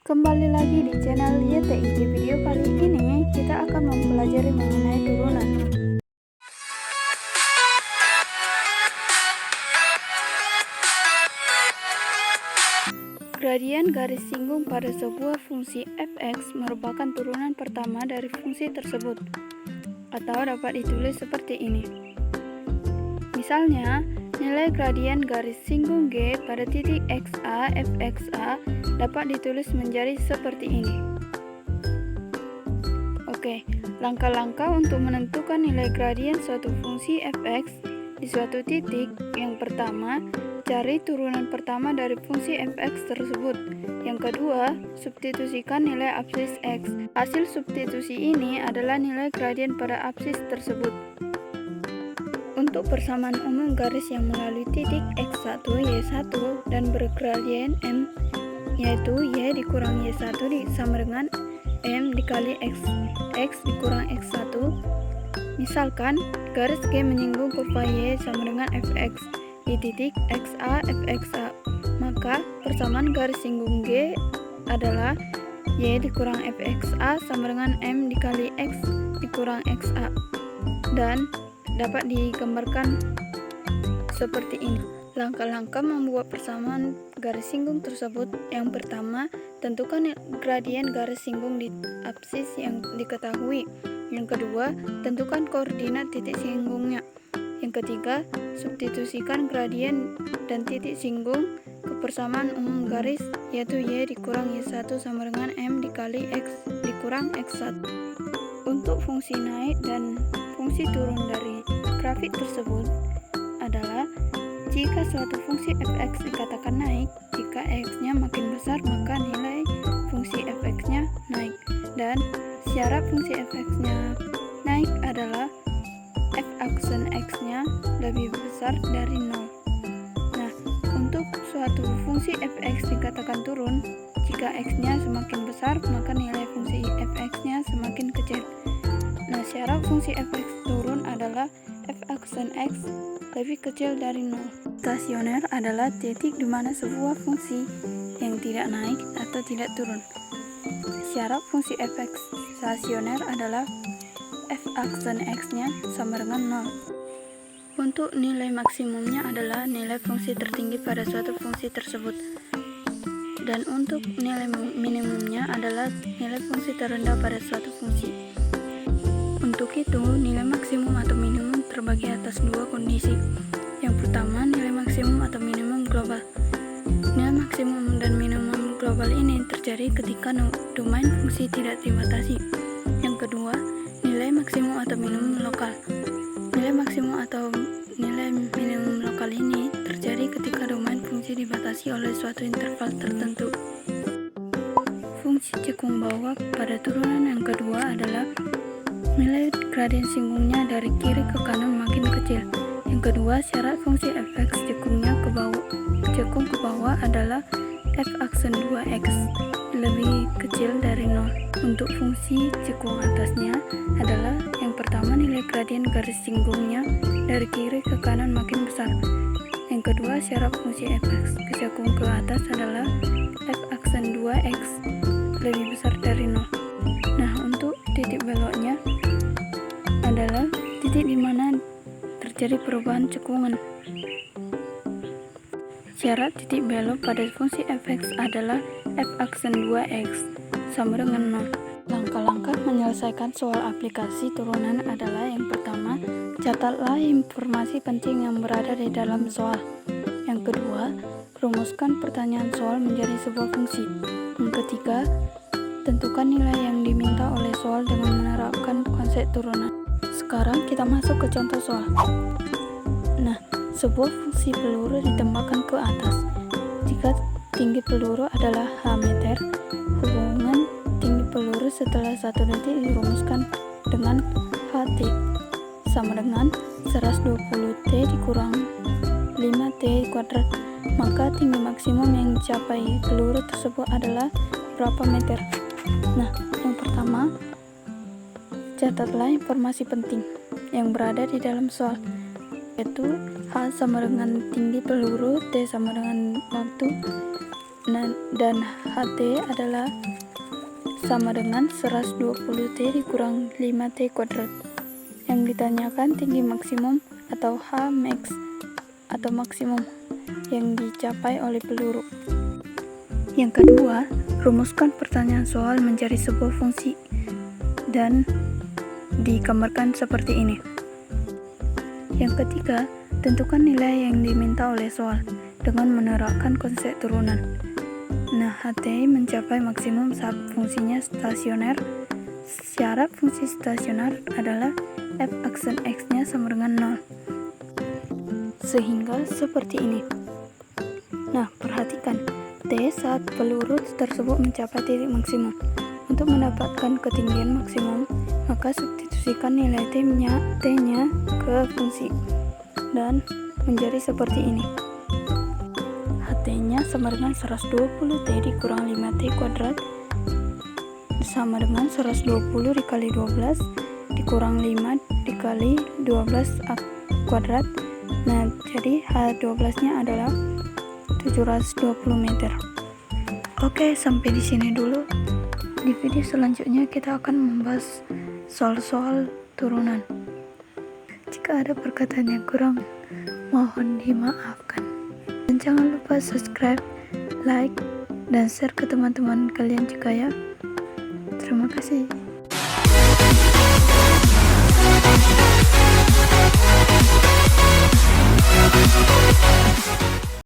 Kembali lagi di channel YTI. Di video kali ini kita akan mempelajari mengenai turunan. Gradien garis singgung pada sebuah fungsi f(x) merupakan turunan pertama dari fungsi tersebut, atau dapat ditulis seperti ini. Misalnya, nilai gradien garis singgung G pada titik XA fxa dapat ditulis menjadi seperti ini. Oke, langkah-langkah untuk menentukan nilai gradien suatu fungsi fx di suatu titik. Yang pertama, cari turunan pertama dari fungsi fx tersebut. Yang kedua, substitusikan nilai absis x. Hasil substitusi ini adalah nilai gradien pada absis tersebut. Untuk persamaan umum garis yang melalui titik x1, y1 dan bergradien m, yaitu y dikurang y1 sama dengan m dikali x dikurang x1. Misalkan, garis G menyinggung kurva y sama dengan fx di titik xa fxa, maka persamaan garis singgung G adalah y dikurang fxa sama dengan m dikali x dikurang xa, dan dapat digambarkan seperti ini. Langkah-langkah membuat persamaan garis singgung tersebut. Yang pertama, tentukan gradien garis singgung di absis yang diketahui. Yang kedua, tentukan koordinat titik singgungnya. Yang ketiga, substitusikan gradien dan titik singgung ke persamaan umum garis, yaitu y dikurang y1 sama dengan m dikali x dikurang x1. Untuk fungsi naik dan fungsi turun dari grafik tersebut adalah jika suatu fungsi fx dikatakan naik, jika x-nya makin besar maka nilai fungsi fx-nya naik, dan syarat fungsi fx-nya naik adalah f aksen x-nya lebih besar dari 0. Nah, untuk suatu fungsi fx dikatakan turun, jika x-nya semakin besar maka nilai fungsi fx-nya semakin kecil. Nah, syarat fungsi fx turun adalah f aksen x lebih kecil dari 0. Stasioner adalah titik di mana sebuah fungsi yang tidak naik atau tidak turun. Syarat fungsi fx stasioner adalah f aksen x-nya sama dengan 0. Untuk nilai maksimumnya adalah nilai fungsi tertinggi pada suatu fungsi tersebut. Dan untuk nilai minimumnya adalah nilai fungsi terendah pada suatu fungsi. Untuk itu, nilai maksimum atau minimum terbagi atas dua kondisi. Yang pertama, nilai maksimum atau minimum global. Nilai maksimum dan minimum global ini terjadi ketika domain fungsi tidak dibatasi. Yang kedua, nilai maksimum atau minimum lokal. Nilai maksimum atau nilai minimum lokal ini terjadi ketika domain fungsi dibatasi oleh suatu interval tertentu. Fungsi cekung bawah pada turunan yang kedua adalah nilai gradien singgungnya dari kiri ke kanan makin kecil. Yang kedua, syarat fungsi fx cekungnya cekung ke bawah adalah f aksen 2x lebih kecil dari 0. Untuk fungsi cekung atasnya adalah yang pertama, nilai gradien garis singgungnya dari kiri ke kanan makin besar. Yang kedua, syarat fungsi fx cekung ke atas adalah f aksen 2x lebih besar dari 0. Nah, untuk titik beloknya adalah titik di mana terjadi perubahan cekungan. Syarat titik belok pada fungsi fx adalah f aksen 2x sama dengan 0. Langkah-langkah menyelesaikan soal aplikasi turunan adalah yang pertama, catatlah informasi penting yang berada di dalam soal. Yang kedua, rumuskan pertanyaan soal menjadi sebuah fungsi. Yang ketiga, tentukan nilai yang diminta oleh soal dengan menerapkan konsep turunan. Sekarang kita masuk ke contoh soal. Nah, sebuah fungsi peluru ditembakkan ke atas. Jika tinggi peluru adalah h meter, hubungan tinggi peluru setelah 1 detik dirumuskan dengan ht sama dengan 120t dikurang 5t kuadrat. Maka tinggi maksimum yang dicapai peluru tersebut adalah berapa meter? Nah, yang pertama, catatlah informasi penting yang berada di dalam soal, yaitu h sama dengan tinggi peluru, t sama dengan waktu, dan HT adalah sama dengan 120T dikurang 5T kuadrat. Yang ditanyakan tinggi maksimum atau H max atau maksimum yang dicapai oleh peluru. Yang kedua, rumuskan pertanyaan soal mencari sebuah fungsi dan digambarkan seperti ini. Yang ketiga, tentukan nilai yang diminta oleh soal dengan menerapkan konsep turunan. Nah, HT mencapai maksimum saat fungsinya stasioner. Syarat fungsi stasioner adalah f aksen x-nya sama dengan 0. Sehingga seperti ini. Nah, perhatikan T saat peluru tersebut mencapai titik maksimum. Untuk mendapatkan ketinggian maksimum, maka substitusikan nilai T-nya ke fungsi dan menjadi seperti ini. HT-nya sama dengan 120T dikurang 5T kuadrat sama dengan 120 dikali 12 dikurang 5 dikali 12 kuadrat. Nah, jadi H12-nya adalah 720 meter. Oke, sampai di sini dulu. Di video selanjutnya kita akan membahas soal-soal turunan. Jika ada perkataan yang kurang, mohon dimaafkan. Dan jangan lupa subscribe, like, dan share ke teman-teman kalian juga ya. Terima kasih.